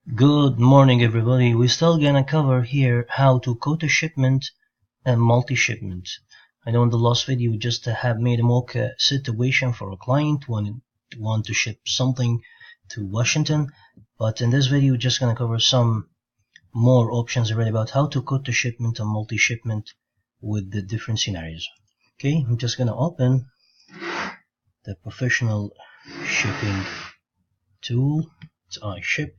Good morning, everybody. We're still gonna cover here how to code a shipment and multi-shipment. I know in the last video we just have made a mock situation for a client want to ship something to Washington, but in this video we're just gonna cover some more options already about how to code the shipment and multi-shipment with the different scenarios. Okay, I'm just gonna open the professional shipping tool. It's iShip.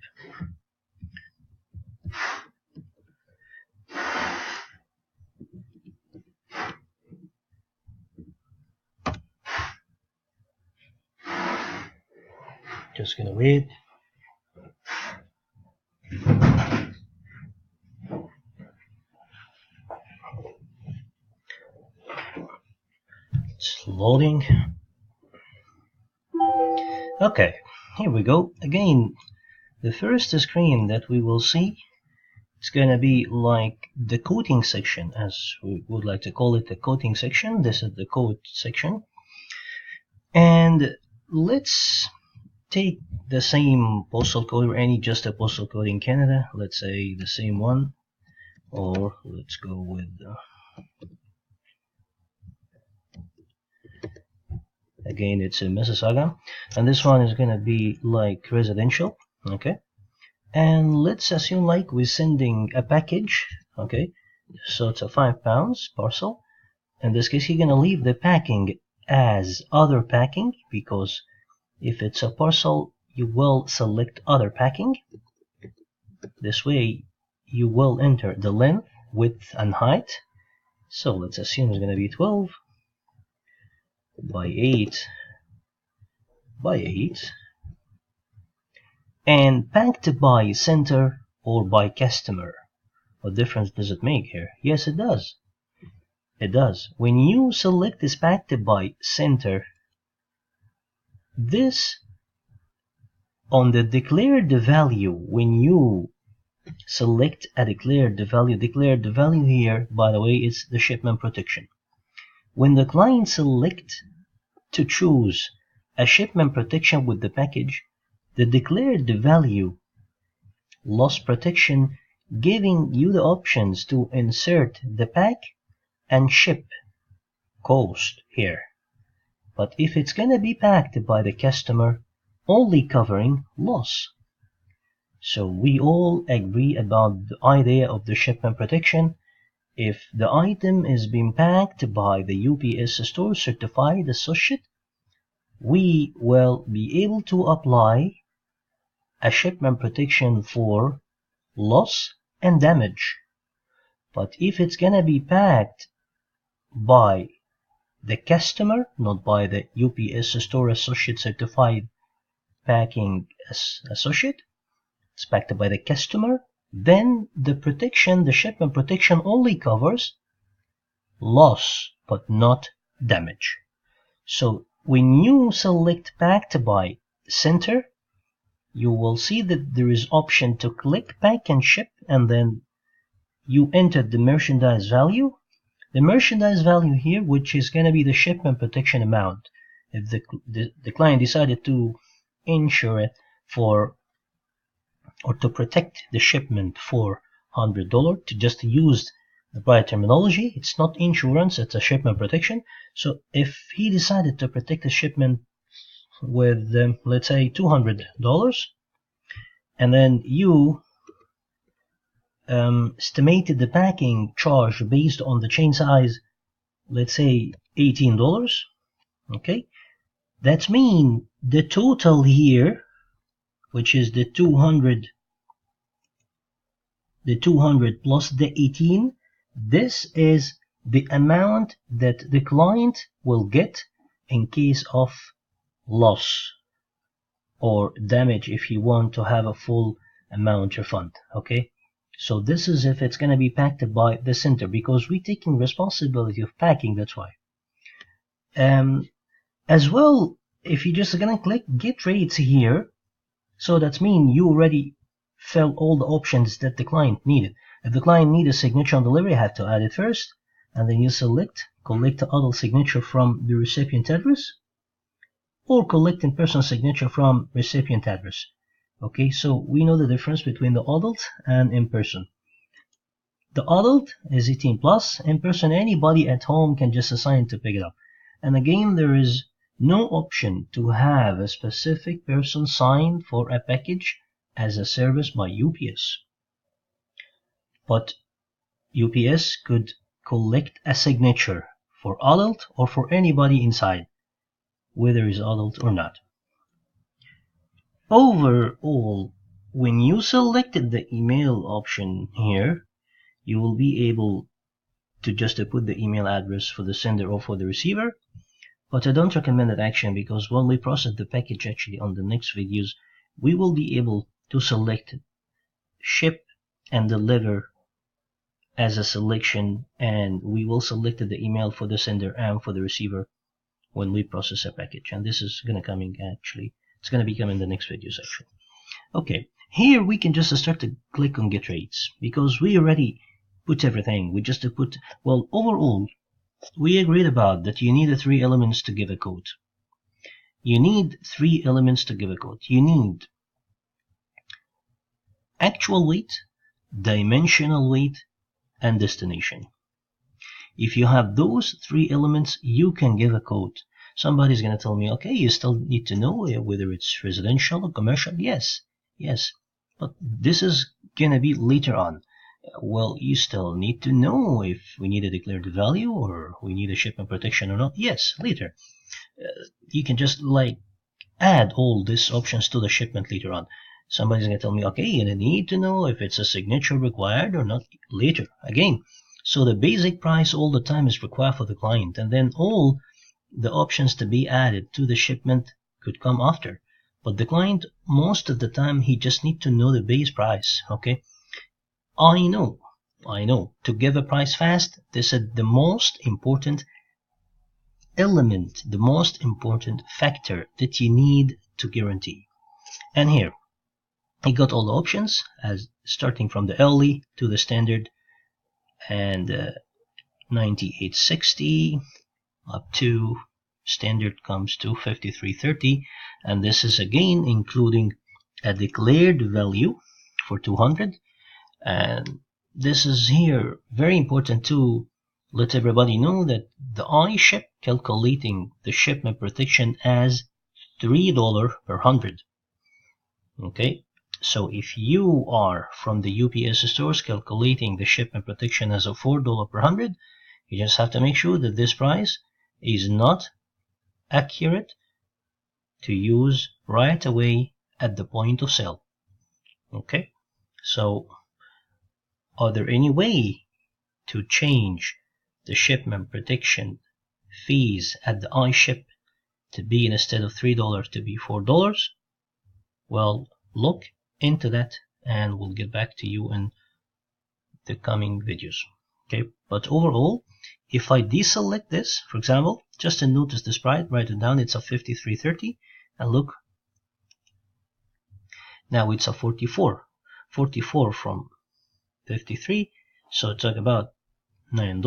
Just gonna wait. It's loading. Okay, here we go. Again, the first screen that we will see is gonna be like the coding section, as we would like to call it, the coding section. This is the code section. And let's take the same postal code or any just a postal code in Canada. Let's say the same one, or let's go with again, it's in Mississauga, and this one is gonna be like residential. Okay, and let's assume like we're sending a package. Okay, so it's a 5 pounds parcel. In this case, you're gonna leave the packing as other packing, because if it's a parcel you will select other packing. This way you will enter the length, width and height. So let's assume it's gonna be 12 by 8 by 8, and packed by center or by customer. What difference does it make here? Yes, it does. It does. When you select this packed by center, this on the declared value, when you select a declared value here, by the way, is the shipment protection. When the client select to choose a shipment protection with the package, the declared value loss protection, giving you the options to insert the pack and ship cost here. But if it's gonna be packed by the customer, only covering loss. So we all agree about the idea of the shipment protection. If the item is being packed by the UPS store certified associate, we will be able to apply a shipment protection for loss and damage. But if it's gonna be packed by the customer, not by the UPS store associate certified packing associate, it's packed by the customer, then the protection, the shipment protection, only covers loss but not damage. So when you select packed by center, you will see that there is option to click pack and ship, and then you enter the merchandise value. The merchandise value here, which is going to be the shipment protection amount. If the client decided to insure it for, or to protect the shipment for $100, to just use the right terminology, it's not insurance, it's a shipment protection. So if he decided to protect the shipment with, let's say, $200, and then you estimated the packing charge based on the chain size, let's say $18, okay, that means the total here, which is the 200 plus the 18, this is the amount that the client will get in case of loss or damage, if you want to have a full amount refund. Okay, so this is if it's going to be packed by the center, because we're taking responsibility of packing, that's why. As well, if you're just going to click get rates here, so that means you already fill all the options that the client needed. If the client needs a signature on delivery, you have to add it first, and then you select collect the adult signature from the recipient address, or collect in-person signature from recipient address. Okay, so we know the difference between the adult and in-person. The adult is 18 plus. In-person, anybody at home can just assign to pick it up. And again, there is no option to have a specific person sign for a package as a service by UPS. But UPS could collect a signature for adult or for anybody inside, whether it's adult or not. Overall, when you selected the email option here, you will be able to just put the email address for the sender or for the receiver. But I don't recommend that action, because when we process the package actually on the next videos, we will be able to select ship and deliver as a selection, and we will select the email for the sender and for the receiver when we process a package. And this is going to coming actually, it's going to be coming in the next videos actually. Okay, here we can just start to click on get rates, because we already put everything. We just put, well, overall, we agreed about that you need 3 elements to give a code. You need 3 elements to give a code. You need actual weight, dimensional weight, and destination. If you have those 3 elements, you can give a code. Somebody's going to tell me, okay, you still need to know whether it's residential or commercial. Yes, but this is going to be later on. Well, you still need to know if we need to declare the value or we need a shipment protection or not. Yes, later. You can just like add all these options to the shipment later on. Somebody's going to tell me, okay, you need to know if it's a signature required or not later. Again, so the basic price all the time is required for the client, and then all the options to be added to the shipment could come after. But the client, most of the time, he just need to know the base price, okay? I know, to give a price fast, this is the most important element, the most important factor that you need to guarantee. And here, I got all the options, as starting from the early to the standard, and 9860 up to standard comes to 5330, and this is again including a declared value for 200. And this is here very important to let everybody know that the iShip calculating the shipment protection as $3 per 100. Okay, so if you are from the UPS stores calculating the shipment protection as a $4 per 100, you just have to make sure that this price is not accurate to use right away at the point of sale. Okay, so are there any way to change the shipment protection fees at the iShip to be, instead of $3 to be $4? Well, look into that and we'll get back to you in the coming videos. Okay, but overall, if I deselect this, for example, just to notice this price, write it down, it's a 53.30, and look, now it's a 44 from 53, so it's like about $9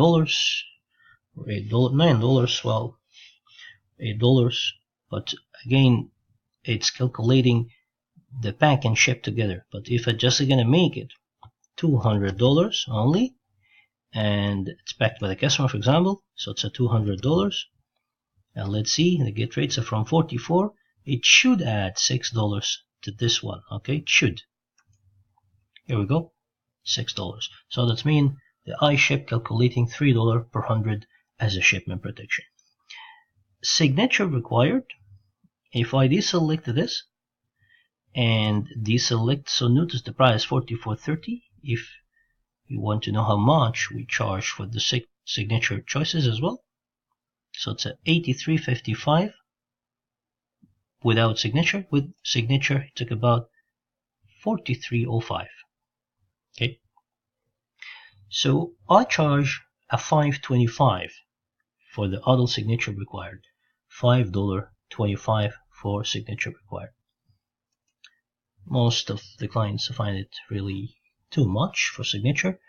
or $8, $9, well, $8, but again, it's calculating the pack and ship together. But if I just gonna make it $200 only, and it's packed by the customer, for example, so it's a $200, and let's see, the get rates are from 44, it should add $6 to this one. Okay, it should. Here we go, $6. So that means the iShip calculating $3 per 100 as a shipment protection. Signature required. If I deselect this and deselect, so notice the price $44.30. If you want to know how much we charge for the signature choices as well, so it's at $83.55 without signature. With signature, it took about $43.05. Okay, so I charge a $5.25 for the adult signature required, $5.25 for signature required. Most of the clients find it really too much for signature.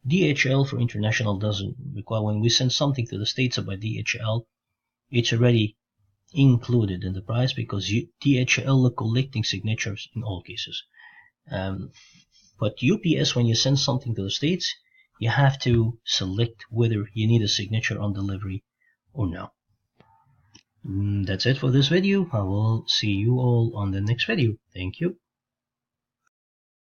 DHL for international doesn't require. When we send something to the States by DHL, it's already included in the price because DHL collecting signatures in all cases. But UPS, when you send something to the States, you have to select whether you need a signature on delivery or no. That's it for this video. I will see you all on the next video. Thank you.